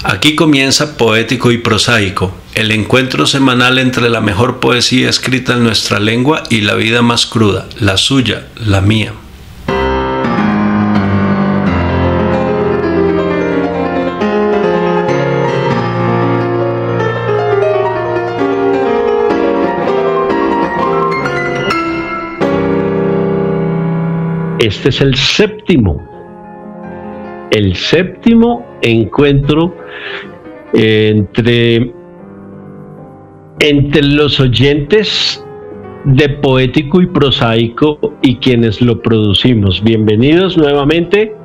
Aquí comienza Poético y Prosaico, el encuentro semanal entre la mejor poesía escrita en nuestra lengua y la vida más cruda, la suya, la mía. Este es el séptimo encuentro entre los oyentes de Poético y Prosaico y quienes lo producimos. Bienvenidos nuevamente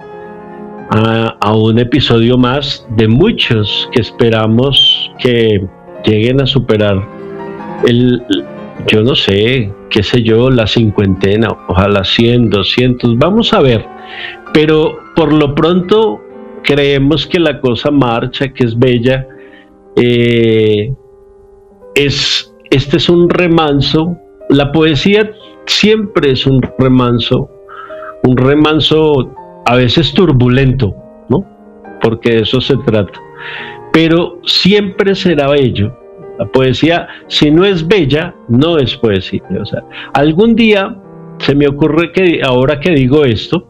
a un episodio más de muchos que esperamos que lleguen a superar yo no sé, qué sé yo, la cincuentena, ojalá 100, 200, vamos a ver. Pero por lo pronto creemos que la cosa marcha, que es bella. Este es un remanso. La poesía siempre es un remanso a veces turbulento, ¿no? Porque de eso se trata. Pero siempre será bello. La poesía, si no es bella, no es poesía. O sea, algún día se me ocurre que, ahora que digo esto,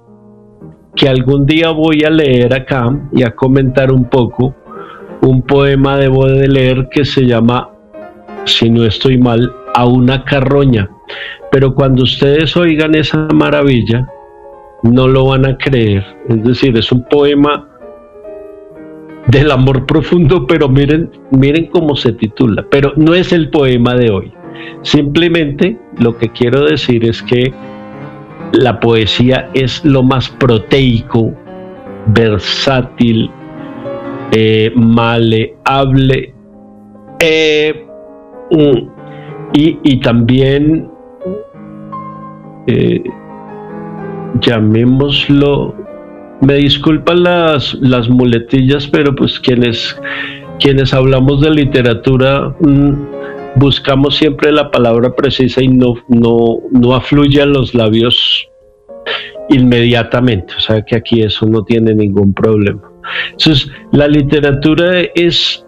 que algún día voy a leer acá y a comentar un poco un poema de Baudelaire que se llama, si no estoy mal, A una carroña. Pero cuando ustedes oigan esa maravilla, no lo van a creer. Es decir, es un poema del amor profundo, pero miren cómo se titula. Pero no es el poema de hoy. Simplemente lo que quiero decir es que la poesía es lo más proteico, versátil, maleable, y también llamémoslo, me disculpan las muletillas, pero pues quienes hablamos de literatura buscamos siempre la palabra precisa y no afluye a los labios inmediatamente. O sea que aquí eso no tiene ningún problema. Entonces, la literatura es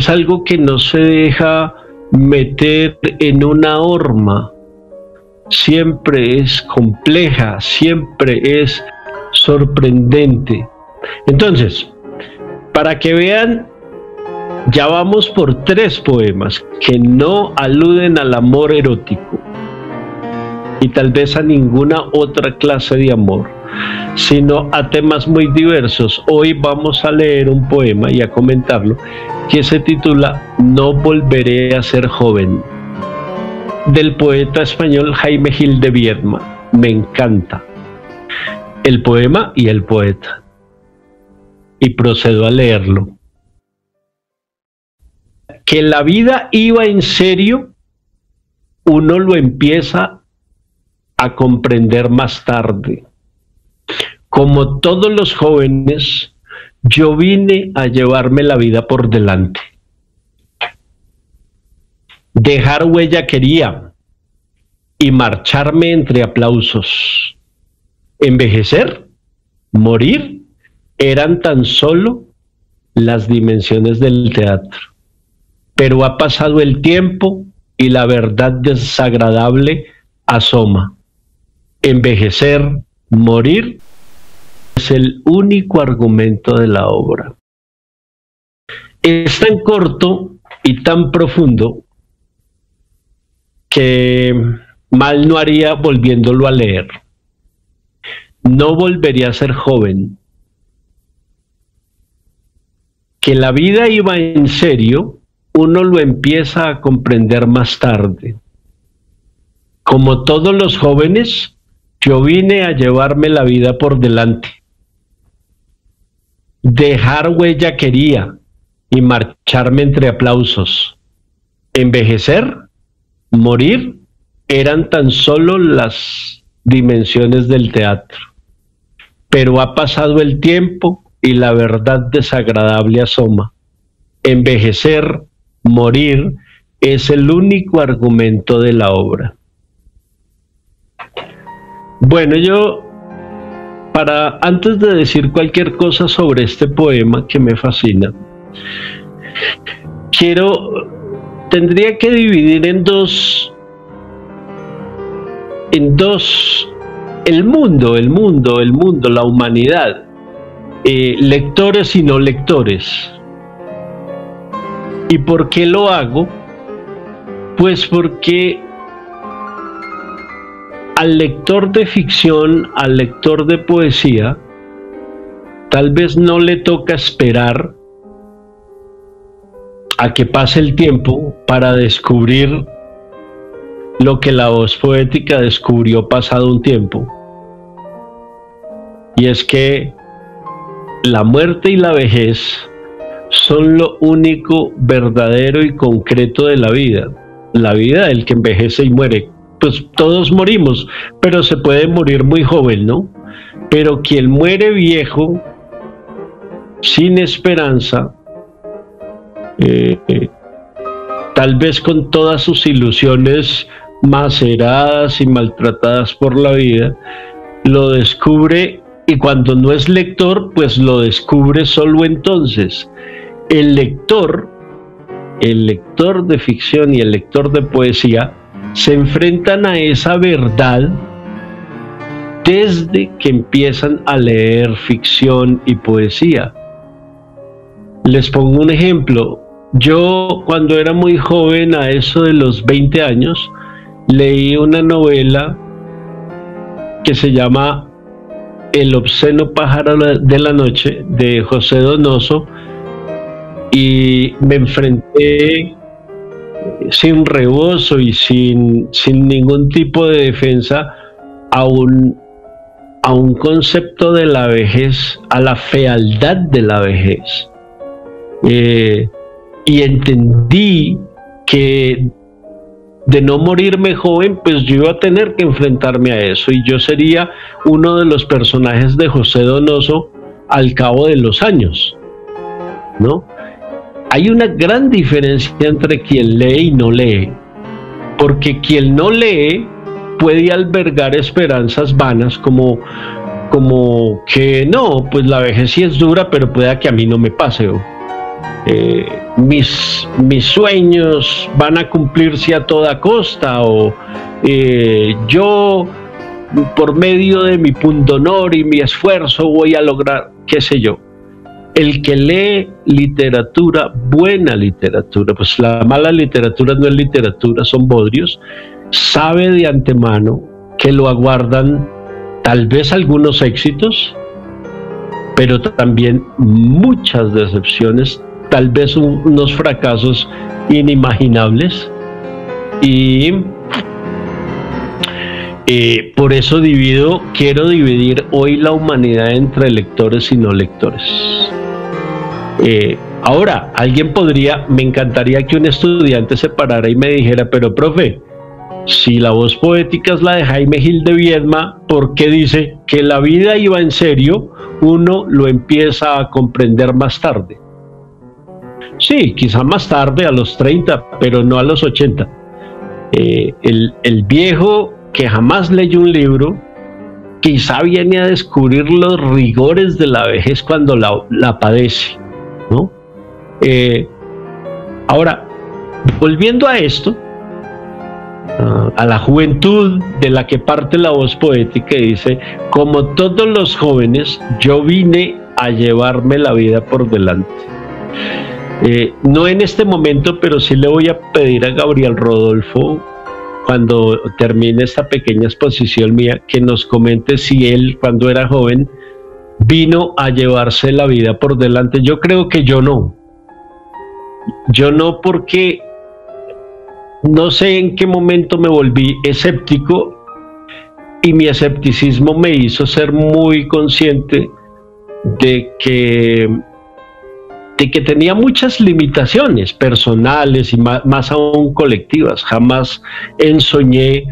algo que no se deja meter en una horma. Siempre es compleja, siempre es sorprendente. Entonces, para que vean, ya vamos por 3 poemas que no aluden al amor erótico y tal vez a ninguna otra clase de amor, sino a temas muy diversos. Hoy vamos a leer un poema y a comentarlo que se titula No volveré a ser joven, del poeta español Jaime Gil de Biedma. Me encanta el poema y el poeta, y procedo a leerlo. Que la vida iba en serio, uno lo empieza a comprender más tarde. Como todos los jóvenes, yo vine a llevarme la vida por delante. Dejar huella quería y marcharme entre aplausos. Envejecer, morir, eran tan solo las dimensiones del teatro. Pero ha pasado el tiempo y la verdad desagradable asoma. Envejecer, morir, es el único argumento de la obra. Es tan corto y tan profundo que mal no haría volviéndolo a leer. No volvería a ser joven. Que la vida iba en serio, uno lo empieza a comprender más tarde. Como todos los jóvenes, yo vine a llevarme la vida por delante. Dejar huella quería y marcharme entre aplausos. Envejecer, morir, eran tan solo las dimensiones del teatro. Pero ha pasado el tiempo y la verdad desagradable asoma. Envejecer, morir, es el único argumento de la obra. Bueno, yo para antes de decir cualquier cosa sobre este poema que me fascina, tendría que dividir en dos, el mundo, la humanidad, lectores y no lectores. ¿Y por qué lo hago? Pues porque al lector de ficción, al lector de poesía, tal vez no le toca esperar a que pase el tiempo para descubrir lo que la voz poética descubrió pasado un tiempo. Y es que la muerte y la vejez son lo único verdadero y concreto de la vida. La vida del que envejece y muere. Pues todos morimos, pero se puede morir muy joven, ¿no? Pero quien muere viejo, sin esperanza, tal vez con todas sus ilusiones maceradas y maltratadas por la vida, lo descubre, y cuando no es lector, pues lo descubre solo entonces. El lector de ficción y el lector de poesía se enfrentan a esa verdad desde que empiezan a leer ficción y poesía. Les pongo un ejemplo. Yo, cuando era muy joven, a eso de los 20 años, leí una novela que se llama El obsceno pájaro de la noche, de José Donoso, y me enfrenté sin rebozo y sin ningún tipo de defensa a un concepto de la vejez, a la fealdad de la vejez. Y entendí que de no morirme joven, pues yo iba a tener que enfrentarme a eso, y yo sería uno de los personajes de José Donoso al cabo de los años, ¿no? Hay una gran diferencia entre quien lee y no lee, porque quien no lee puede albergar esperanzas vanas como que no, pues la vejez sí es dura, pero pueda que a mí no me pase, mis sueños van a cumplirse a toda costa, o yo por medio de mi pundonor y mi esfuerzo voy a lograr, qué sé yo. El que lee literatura, buena literatura, pues la mala literatura no es literatura, son bodrios, sabe de antemano que lo aguardan tal vez algunos éxitos, pero también muchas decepciones, tal vez unos fracasos inimaginables, y por eso quiero dividir hoy la humanidad entre lectores y no lectores. Ahora, me encantaría que un estudiante se parara y me dijera, pero profe, si la voz poética es la de Jaime Gil de Viedma, ¿por qué dice que la vida iba en serio? Uno lo empieza a comprender más tarde. Sí, quizá más tarde, a los 30, pero no a los 80. El viejo que jamás leyó un libro, quizá viene a descubrir los rigores de la vejez cuando la padece, ¿no? Ahora, volviendo a esto, a la juventud de la que parte la voz poética, dice: como todos los jóvenes, yo vine a llevarme la vida por delante. No en este momento, pero sí le voy a pedir a Gabriel Rodolfo, cuando termine esta pequeña exposición mía, que nos comente si él, cuando era joven, vino a llevarse la vida por delante. Yo creo que yo no, porque no sé en qué momento me volví escéptico, y mi escepticismo me hizo ser muy consciente de que tenía muchas limitaciones personales y más aún colectivas. Jamás ensoñé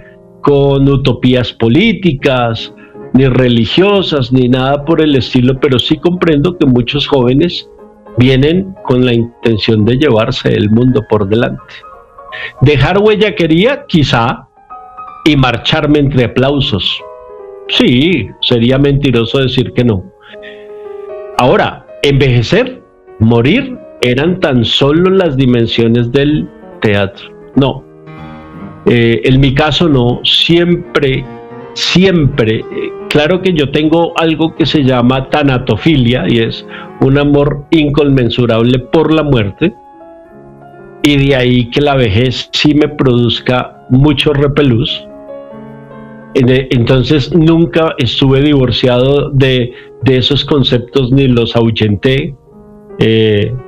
con utopías políticas, ni religiosas, ni nada por el estilo, pero sí comprendo que muchos jóvenes vienen con la intención de llevarse el mundo por delante. Dejar huella quería, quizá, y marcharme entre aplausos, Sí, sería mentiroso decir que no. Ahora, envejecer, morir, eran tan solo las dimensiones del teatro. No, en mi caso no, siempre, claro que yo tengo algo que se llama tanatofilia y es un amor inconmensurable por la muerte, y de ahí que la vejez sí me produzca mucho repelús. Entonces nunca estuve divorciado de esos conceptos ni los ahuyenté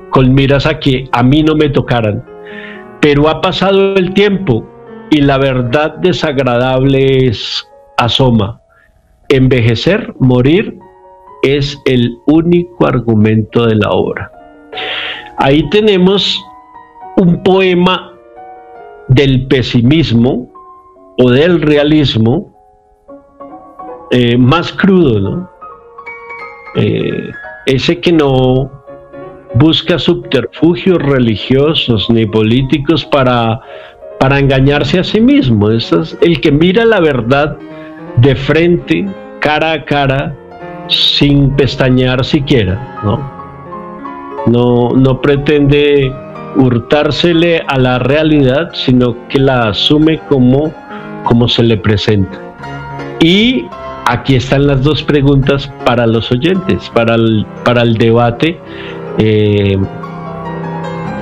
con miras a que a mí no me tocaran. Pero ha pasado el tiempo y la verdad desagradable asoma. Envejecer, morir, es el único argumento de la obra. Ahí tenemos un poema del pesimismo o del realismo más crudo, ¿no? Ese que no busca subterfugios religiosos ni políticos para engañarse a sí mismo. Es el que mira la verdad de frente, cara a cara, sin pestañear siquiera, ¿no? No pretende hurtársele a la realidad, sino que la asume como se le presenta. Y aquí están las dos preguntas para los oyentes, para el debate,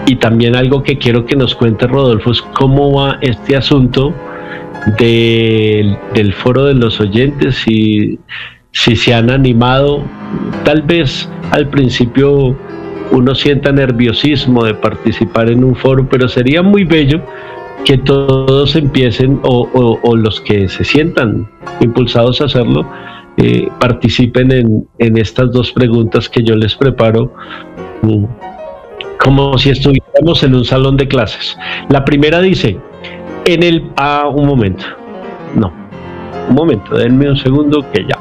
y también algo que quiero que nos cuente Rodolfo es cómo va este asunto del foro de los oyentes, si se han animado. Tal vez al principio uno sienta nerviosismo de participar en un foro, pero sería muy bello que todos empiecen, o los que se sientan impulsados a hacerlo, participen en estas dos preguntas que yo les preparo, como si estuviéramos en un salón de clases. La primera dice, un momento, denme un segundo que ya.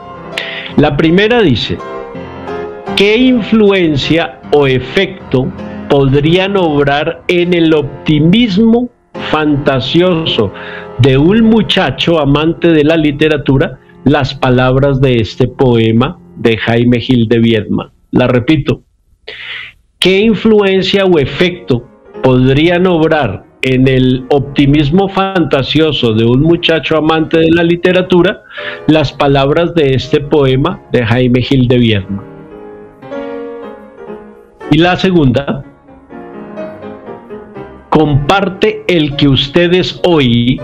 La primera dice, ¿qué influencia o efecto podrían obrar en el optimismo fantasioso de un muchacho amante de la literatura las palabras de este poema de Jaime Gil de Viedma? La repito, ¿qué influencia o efecto podrían obrar en el optimismo fantasioso de un muchacho amante de la literatura las palabras de este poema de Jaime Gil de Viedma? Y la segunda, comparte el que ustedes hoy,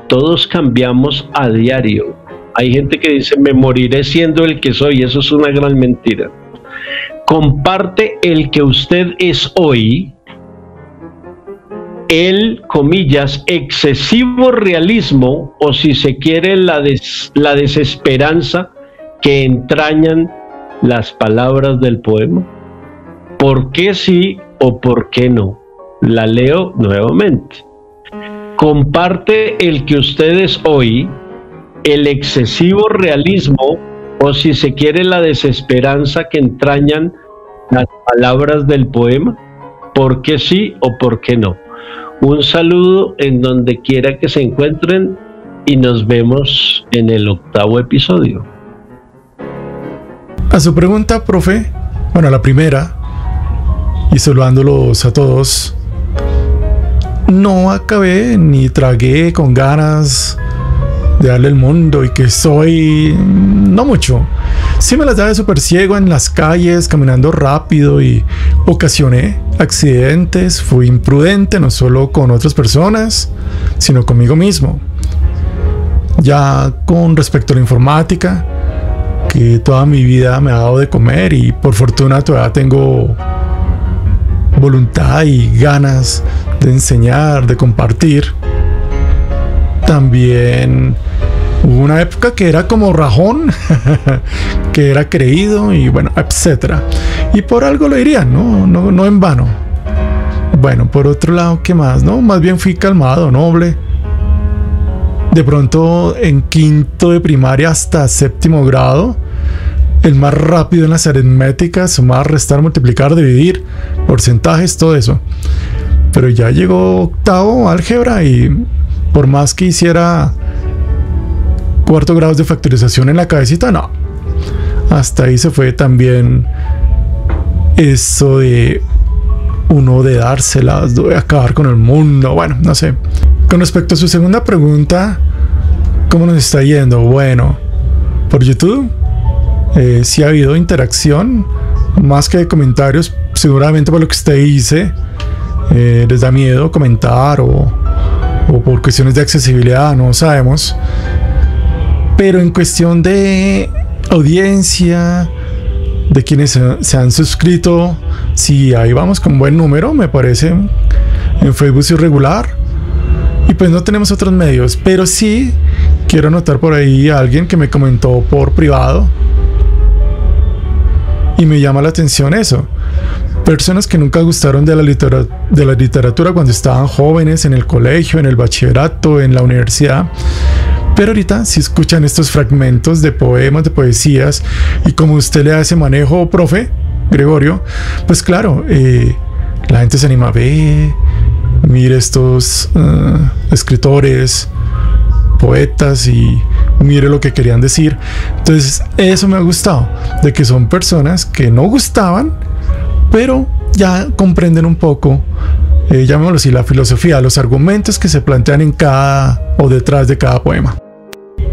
todos cambiamos a diario. Hay gente que dice, me moriré siendo el que soy. Eso es una gran mentira. Comparte el que usted es hoy, el, comillas, excesivo realismo, o si se quiere, la desesperanza que entrañan las palabras del poema. ¿Por qué sí o por qué no? La leo nuevamente. Comparte el que ustedes hoy, el excesivo realismo, o si se quiere, la desesperanza que entrañan las palabras del poema. ¿Por qué sí o por qué no? Un saludo en donde quiera que se encuentren y nos vemos en el 8º episodio. A su pregunta, profe, bueno, la primera, y saludándolos a todos, no acabé ni tragué con ganas de darle el mundo y que soy, no mucho. Sí me las daba súper ciego en las calles, caminando rápido, y ocasioné accidentes. Fui imprudente no solo con otras personas, sino conmigo mismo. Ya con respecto a la informática, que toda mi vida me ha dado de comer, y por fortuna todavía tengo voluntad y ganas de enseñar, de compartir. También hubo una época que era como rajón, que era creído y bueno, etcétera. Y por algo lo diría, no en vano. Bueno, por otro lado, ¿qué más? No, más bien fui calmado, noble. De pronto en 5º de primaria hasta 7º grado, el más rápido en las aritméticas, sumar, restar, multiplicar, dividir, porcentajes, todo eso. Pero ya llegó 8º álgebra, y por más que hiciera cuarto grado de factorización en la cabecita, no. Hasta ahí se fue también eso de uno de dárselas, de acabar con el mundo, bueno, no sé. Con respecto a su segunda pregunta, ¿cómo nos está yendo? Bueno, por YouTube sí ha habido interacción, más que comentarios, seguramente por lo que usted dice, les da miedo comentar o por cuestiones de accesibilidad, no sabemos. Pero en cuestión de audiencia, de quienes se han suscrito, sí, ahí vamos con buen número, me parece. En Facebook sí regular. Y pues no tenemos otros medios, pero sí quiero anotar por ahí a alguien que me comentó por privado y me llama la atención eso. Personas que nunca gustaron de la literatura cuando estaban jóvenes, en el colegio, en el bachillerato, en la universidad, pero ahorita si escuchan estos fragmentos de poemas, de poesías, y como usted le da ese manejo, profe Gregorio, pues claro, la gente se anima a ver, mire estos escritores, poetas, y mire lo que querían decir. Entonces eso me ha gustado, de que son personas que no gustaban, pero ya comprenden un poco, llamémoslo así, la filosofía, los argumentos que se plantean en cada o detrás de cada poema.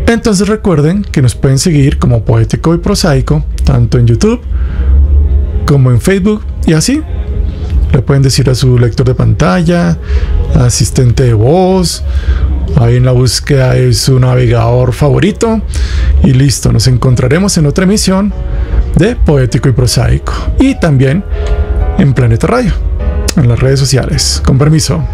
Entonces recuerden que nos pueden seguir como Poético y Prosaico, tanto en YouTube como en Facebook, y así le pueden decir a su lector de pantalla, asistente de voz, ahí en la búsqueda de su navegador favorito, y listo, nos encontraremos en otra emisión de Poético y Prosaico, y también en Planeta Radio, en las redes sociales. Con permiso.